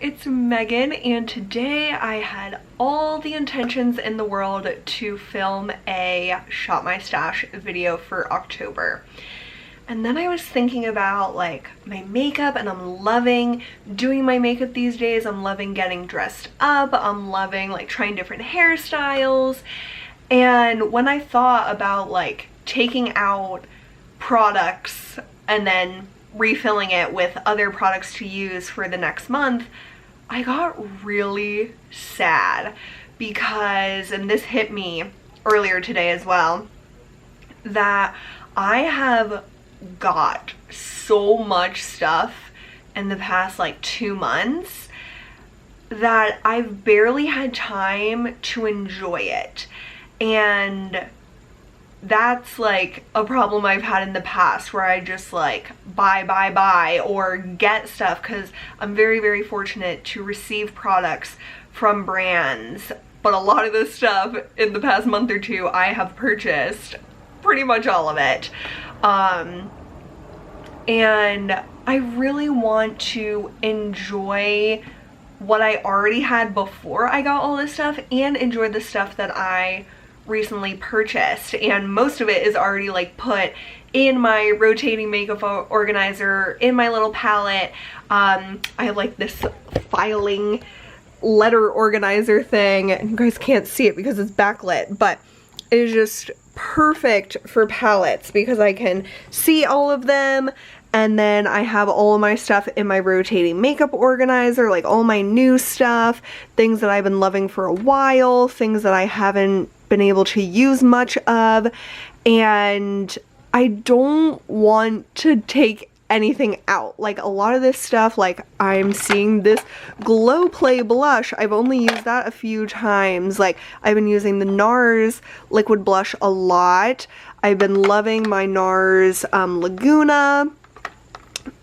it's Megan, and today I had all the intentions in the world to film a Shop My Stash video for October. And then I was thinking about like my makeup, and I'm loving doing my makeup these days. I'm loving getting dressed up. I'm loving like trying different hairstyles. And when I thought about like taking out products and then refilling it with other products to use for the next month, I got really sad because, and this hit me earlier today as well, that I have got so much stuff in the past like 2 months that I've barely had time to enjoy it. And that's like a problem I've had in the past, where I just like buy or get stuff, because I'm very fortunate to receive products from brands, but a lot of this stuff in the past month or two I have purchased pretty much all of it. And I really want to enjoy what I already had before I got all this stuff and enjoy the stuff that I recently purchased, and most of it is already like put in my rotating makeup organizer, in my little palette. I have like this filing letter organizer thing, and you guys can't see it because it's backlit, but it is just perfect for palettes because I can see all of them. And then I have all of my stuff in my rotating makeup organizer, like all my new stuff, things that I've been loving for a while, things that I haven't been able to use much of. And I don't want to take anything out. Like a lot of this stuff, like I'm seeing this Glow Play blush. I've only used that a few times. Like I've been using the NARS liquid blush a lot. I've been loving my NARS Laguna.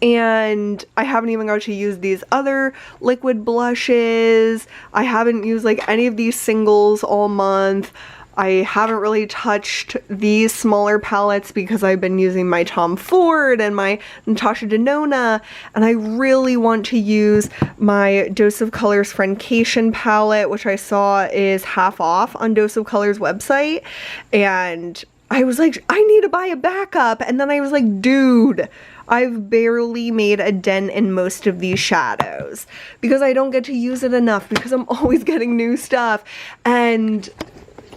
And I haven't even got to use these other liquid blushes. I haven't used like any of these singles all month. I haven't really touched these smaller palettes because I've been using my Tom Ford and my Natasha Denona, and I really want to use my Dose of Colors Friendcation palette, which I saw is half off on Dose of Colors website, and I was like, I need to buy a backup, and then I was like, dude, I've barely made a dent in most of these shadows because I don't get to use it enough because I'm always getting new stuff. And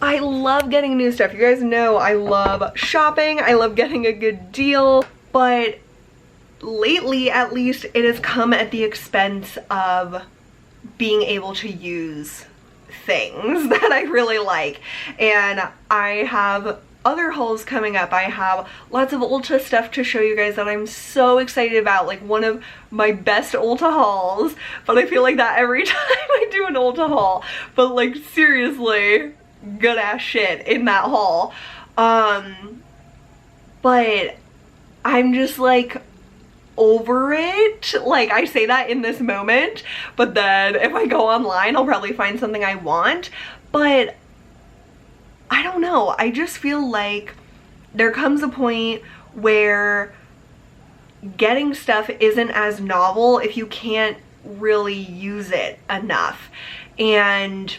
I love getting new stuff. You guys know I love shopping. I love getting a good deal. But lately, at least, it has come at the expense of being able to use things that I really like. And I have other hauls coming up. I have lots of Ulta stuff to show you guys that I'm so excited about, like one of my best Ulta hauls, but I feel like that every time I do an Ulta haul, but like seriously good ass shit in that haul. But I'm just like over it. Like I say that in this moment, but then if I go online I'll probably find something I want. But I don't know, I just feel like there comes a point where getting stuff isn't as novel if you can't really use it enough. And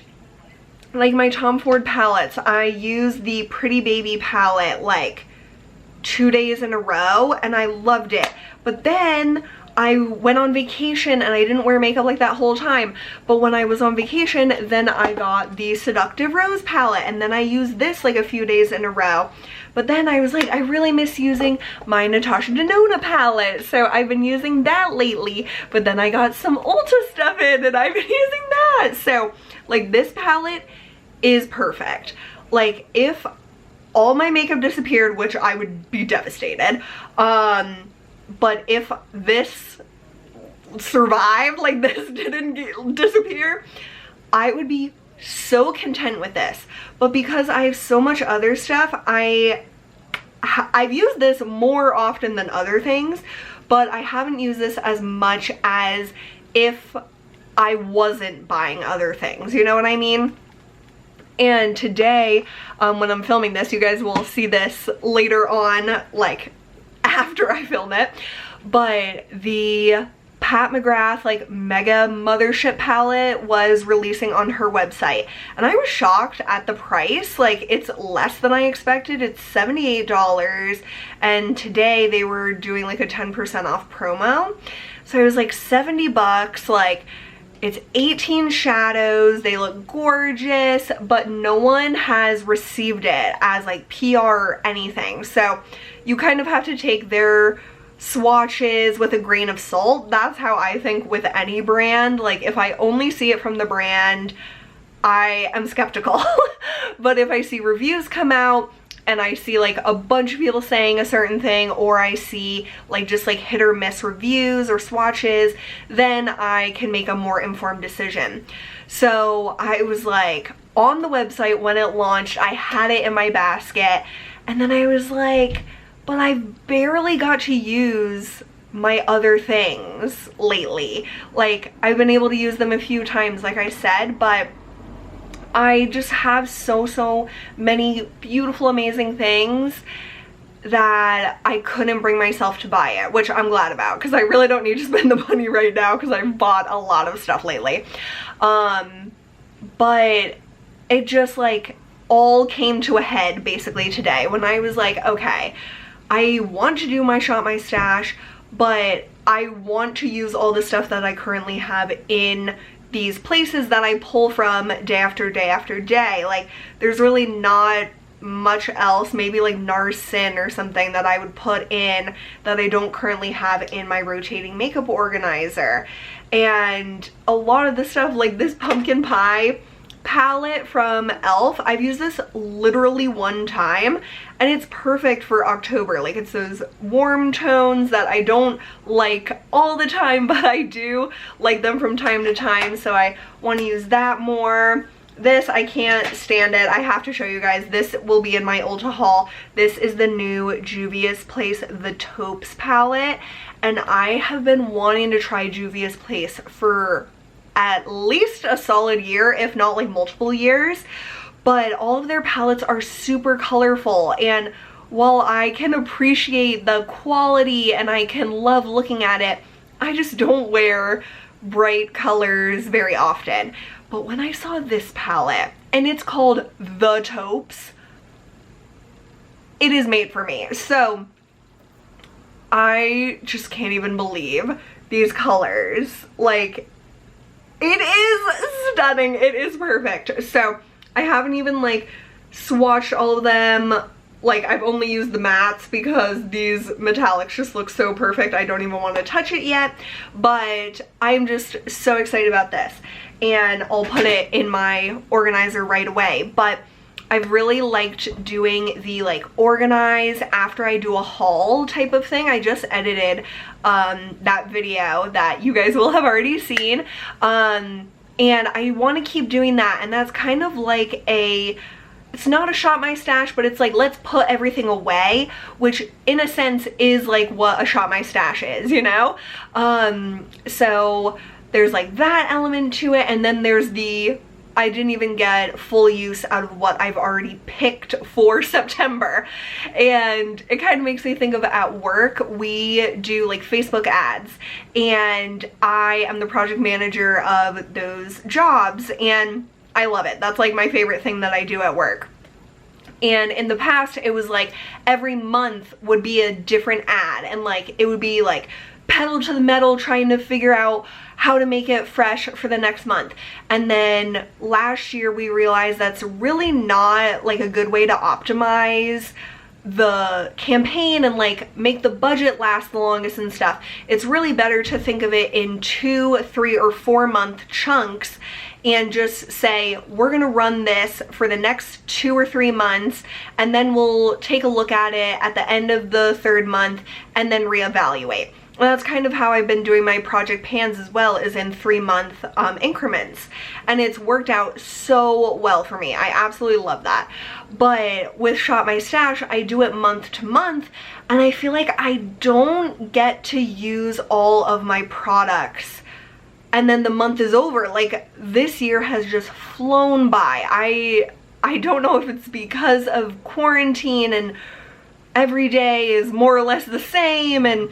like my Tom Ford palettes, I use the Pretty Baby palette like 2 days in a row and I loved it. But then I went on vacation and I didn't wear makeup like that whole time, but when I was on vacation then I got the Seductive Rose palette, and then I used this like a few days in a row. But then I was like, I really miss using my Natasha Denona palette, so I've been using that lately. But then I got some Ulta stuff in and I've been using that. So like this palette is perfect. Like if all my makeup disappeared, which I would be devastated, but if this survived, like this didn't disappear, I would be so content with this. But because I have so much other stuff, I've used this more often than other things, but I haven't used this as much as if I wasn't buying other things, you know what I mean? And today, when I'm filming this, you guys will see this later on, like after I film it, but the Pat McGrath like mega mothership palette was releasing on her website, and I was shocked at the price. Like, it's less than I expected. It's $78, and today they were doing like a 10% off promo, so I was like 70 bucks. Like, it's 18 shadows, they look gorgeous, but no one has received it as like PR or anything, so you kind of have to take their swatches with a grain of salt. That's how I think with any brand. Like, if I only see it from the brand, I am skeptical. But if I see reviews come out and I see like a bunch of people saying a certain thing, or I see like just like hit or miss reviews or swatches, then I can make a more informed decision. So I was like on the website when it launched, I had it in my basket, and then I was like, but I've barely got to use my other things lately. Like, I've been able to use them a few times, like I said, but I just have so many beautiful, amazing things that I couldn't bring myself to buy it, which I'm glad about, because I really don't need to spend the money right now because I've bought a lot of stuff lately. But it just like all came to a head basically today when I was like, okay, I want to do my Shop My Stash, but I want to use all the stuff that I currently have in these places that I pull from day after day after day. Like, there's really not much else, maybe like Narsin or something that I would put in that I don't currently have in my rotating makeup organizer. And a lot of the stuff, like this pumpkin pie palette from e.l.f., I've used this literally one time, and it's perfect for October. Like, it's those warm tones that I don't like all the time, but I do like them from time to time, so I want to use that more. This, I can't stand it. I have to show you guys. This will be in my Ulta haul. This is the new Juvia's Place The Taupes palette, and I have been wanting to try Juvia's Place for at least a solid year, if not like multiple years. But all of their palettes are super colorful, and while I can appreciate the quality and I can love looking at it, I just don't wear bright colors very often. But when I saw this palette, and it's called The Taupes, it is made for me. So I just can't even believe these colors. Like, it is stunning. It is perfect. So I haven't even like swatched all of them. Like, I've only used the mattes because these metallics just look so perfect. I don't even want to touch it yet, but I'm just so excited about this, and I'll put it in my organizer right away. But I've really liked doing the like organize after I do a haul type of thing. I just edited that video that you guys will have already seen, and I want to keep doing that. And that's kind of like a, it's not a Shop My Stash, but it's like, let's put everything away, which in a sense is like what a Shop My Stash is, you know? So there's like that element to it, and then there's the, I didn't even get full use out of what I've already picked for September. And it kind of makes me think of at work, we do like Facebook ads, and I am the project manager of those jobs, and I love it. That's like my favorite thing that I do at work. And in the past, it was like every month would be a different ad, and like it would be like pedal to the metal trying to figure out how to make it fresh for the next month. And then last year we realized that's really not like a good way to optimize the campaign and like make the budget last the longest and stuff. It's really better to think of it in 2, 3, or 4 month chunks and just say, we're gonna run this for the next 2 or 3 months, and then we'll take a look at it at the end of the 3rd month and then reevaluate. And that's kind of how I've been doing my project pans as well, is in 3-month increments. And it's worked out so well for me. I absolutely love that. But with Shop My Stash, I do it month to month, and I feel like I don't get to use all of my products and then the month is over. Like, this year has just flown by. I don't know if it's because of quarantine and every day is more or less the same, and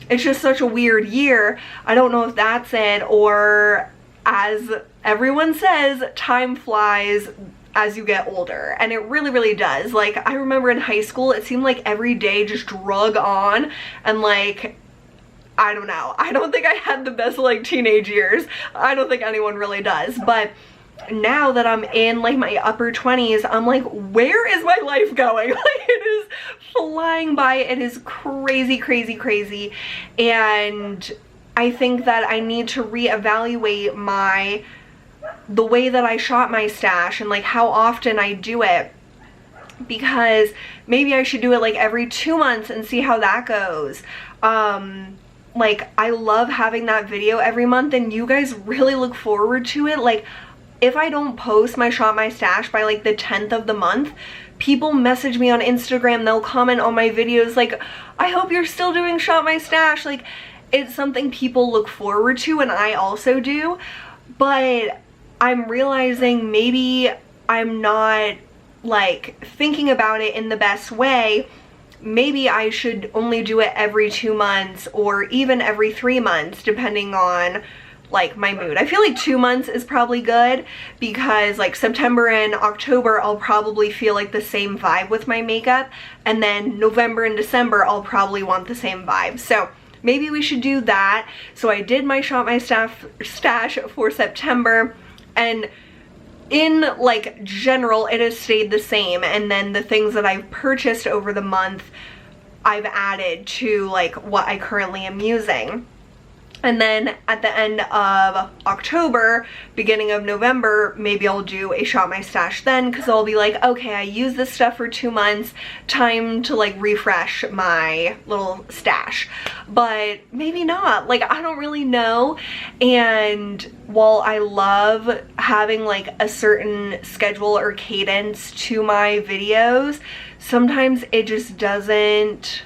it's just such a weird year. I don't know if that's it, or as everyone says, time flies as you get older, and it really, really does. Like, I remember in high school, it seemed like every day just drug on, and like, I don't know. I don't think I had the best like teenage years. I don't think anyone really does, but now that I'm in like my upper 20s, I'm like, where is my life going? Like, it is flying by. It is crazy, crazy, crazy. And I think that I need to reevaluate the way that I shop my stash and like how often I do it, because maybe I should do it like every 2 months and see how that goes. Like, I love having that video every month, and you guys really look forward to it. Like, if I don't post my shop my stash by like the 10th of the month, people message me on Instagram, they'll comment on my videos like, I hope you're still doing shop my stash. Like, it's something people look forward to, and I also do, but I'm realizing maybe I'm not like thinking about it in the best way. Maybe I should only do it every 2 months or even every 3 months, depending on like my mood. I feel like 2 months is probably good, because like September and October I'll probably feel like the same vibe with my makeup, and then November and December I'll probably want the same vibe. So maybe we should do that. So I did my shop my stash for September, and in like general it has stayed the same, and then the things that I've purchased over the month I've added to like what I currently am using. And then at the end of October, beginning of November, maybe I'll do a shop my stash then, because I'll be like, okay, I used this stuff for 2 months, time to like refresh my little stash. But maybe not, like, I don't really know. And while I love having like a certain schedule or cadence to my videos, sometimes it just doesn't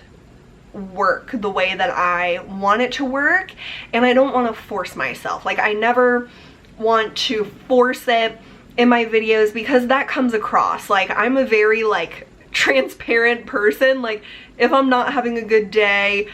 work the way that I want it to work, and I don't want to force myself. Like, I never want to force it in my videos, because that comes across like I'm a very like transparent person. Like, if I'm not having a good day,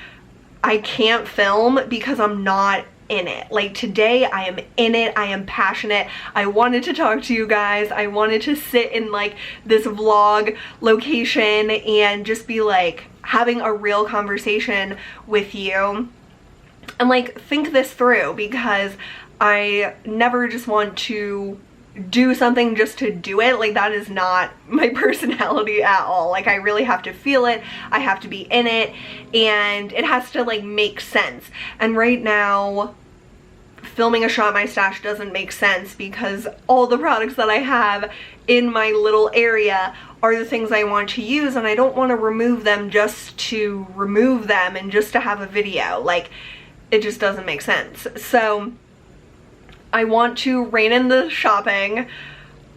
I can't film because I'm not in it. Like, today I am in it, I am passionate, I wanted to talk to you guys, I wanted to sit in like this vlog location and just be like having a real conversation with you and like think this through, because I never just want to do something just to do it. Like, that is not my personality at all. Like, I really have to feel it, I have to be in it, and it has to like make sense. And right now filming a shop my stash doesn't make sense, because all the products that I have in my little area are the things I want to use, and I don't want to remove them just to remove them and just to have a video. Like, it just doesn't make sense. So I want to rein in the shopping.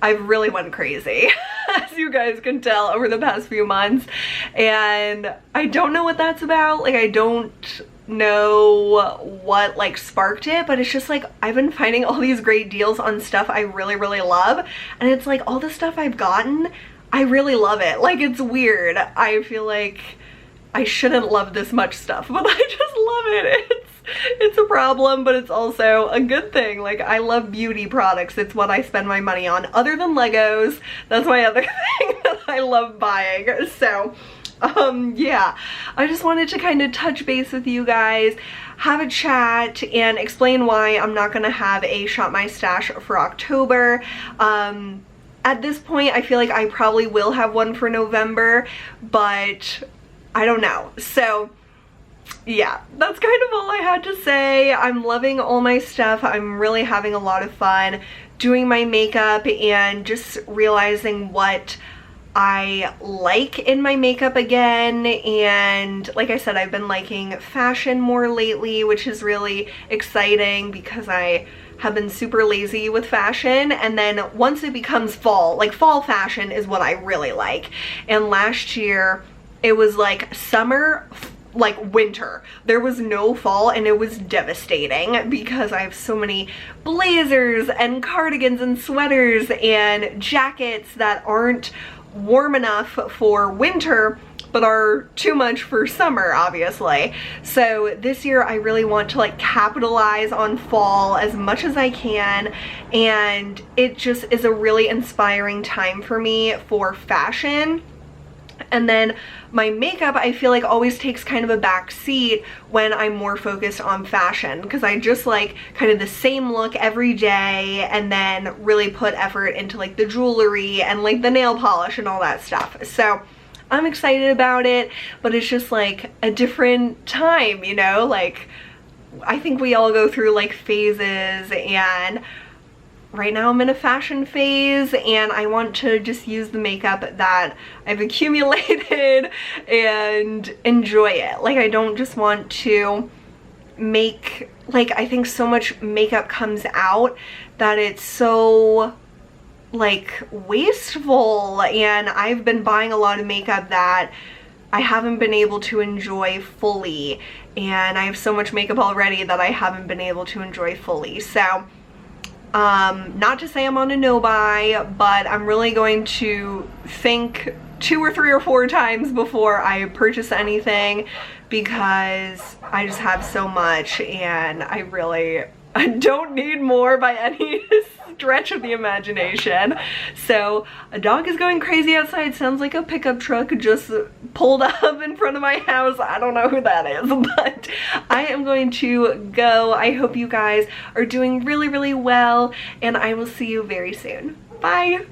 I've really went crazy, as you guys can tell, over the past few months, and I don't know what that's about. Like, I don't know what like sparked it, but it's just like I've been finding all these great deals on stuff I really, really love, and it's like all the stuff I've gotten, I really love it. Like, it's weird. I feel like I shouldn't love this much stuff, but I just love it. It's a problem, but it's also a good thing. Like, I love beauty products. It's what I spend my money on, other than Legos. That's my other thing that I love buying. So yeah, I just wanted to kind of touch base with you guys, have a chat, and explain why I'm not gonna have a shop my stash for October. At this point, I feel like I probably will have one for November, but I don't know. So yeah, that's kind of all I had to say. I'm loving all my stuff. I'm really having a lot of fun doing my makeup and just realizing what I like in my makeup again. And like I said, I've been liking fashion more lately, which is really exciting, because I have been super lazy with fashion. And then once it becomes fall, like fall fashion is what I really like. And last year it was like summer, like winter. There was no fall, and it was devastating because I have so many blazers and cardigans and sweaters and jackets that aren't warm enough for winter, but are too much for summer, obviously. So this year I really want to like capitalize on fall as much as I can, and it just is a really inspiring time for me for fashion. And then my makeup, I feel like always takes kind of a back seat when I'm more focused on fashion, because I just like kind of the same look every day and then really put effort into like the jewelry and like the nail polish and all that stuff. So I'm excited about it, but it's just like a different time, you know? Like, I think we all go through like phases, and right now I'm in a fashion phase and I want to just use the makeup that I've accumulated and enjoy it. Like, I don't just want to make, like, I think so much makeup comes out that it's so like wasteful, and I've been buying a lot of makeup that I haven't been able to enjoy fully, and I have so much makeup already that I haven't been able to enjoy fully. So not to say I'm on a no buy, but I'm really going to think 2 or 3 or 4 times before I purchase anything, because I just have so much and I don't need more by any stretch of the imagination. So a dog is going crazy outside. Sounds like a pickup truck just pulled up in front of my house. I don't know who that is, but I am going to go. I hope you guys are doing really, really well, and I will see you very soon. Bye.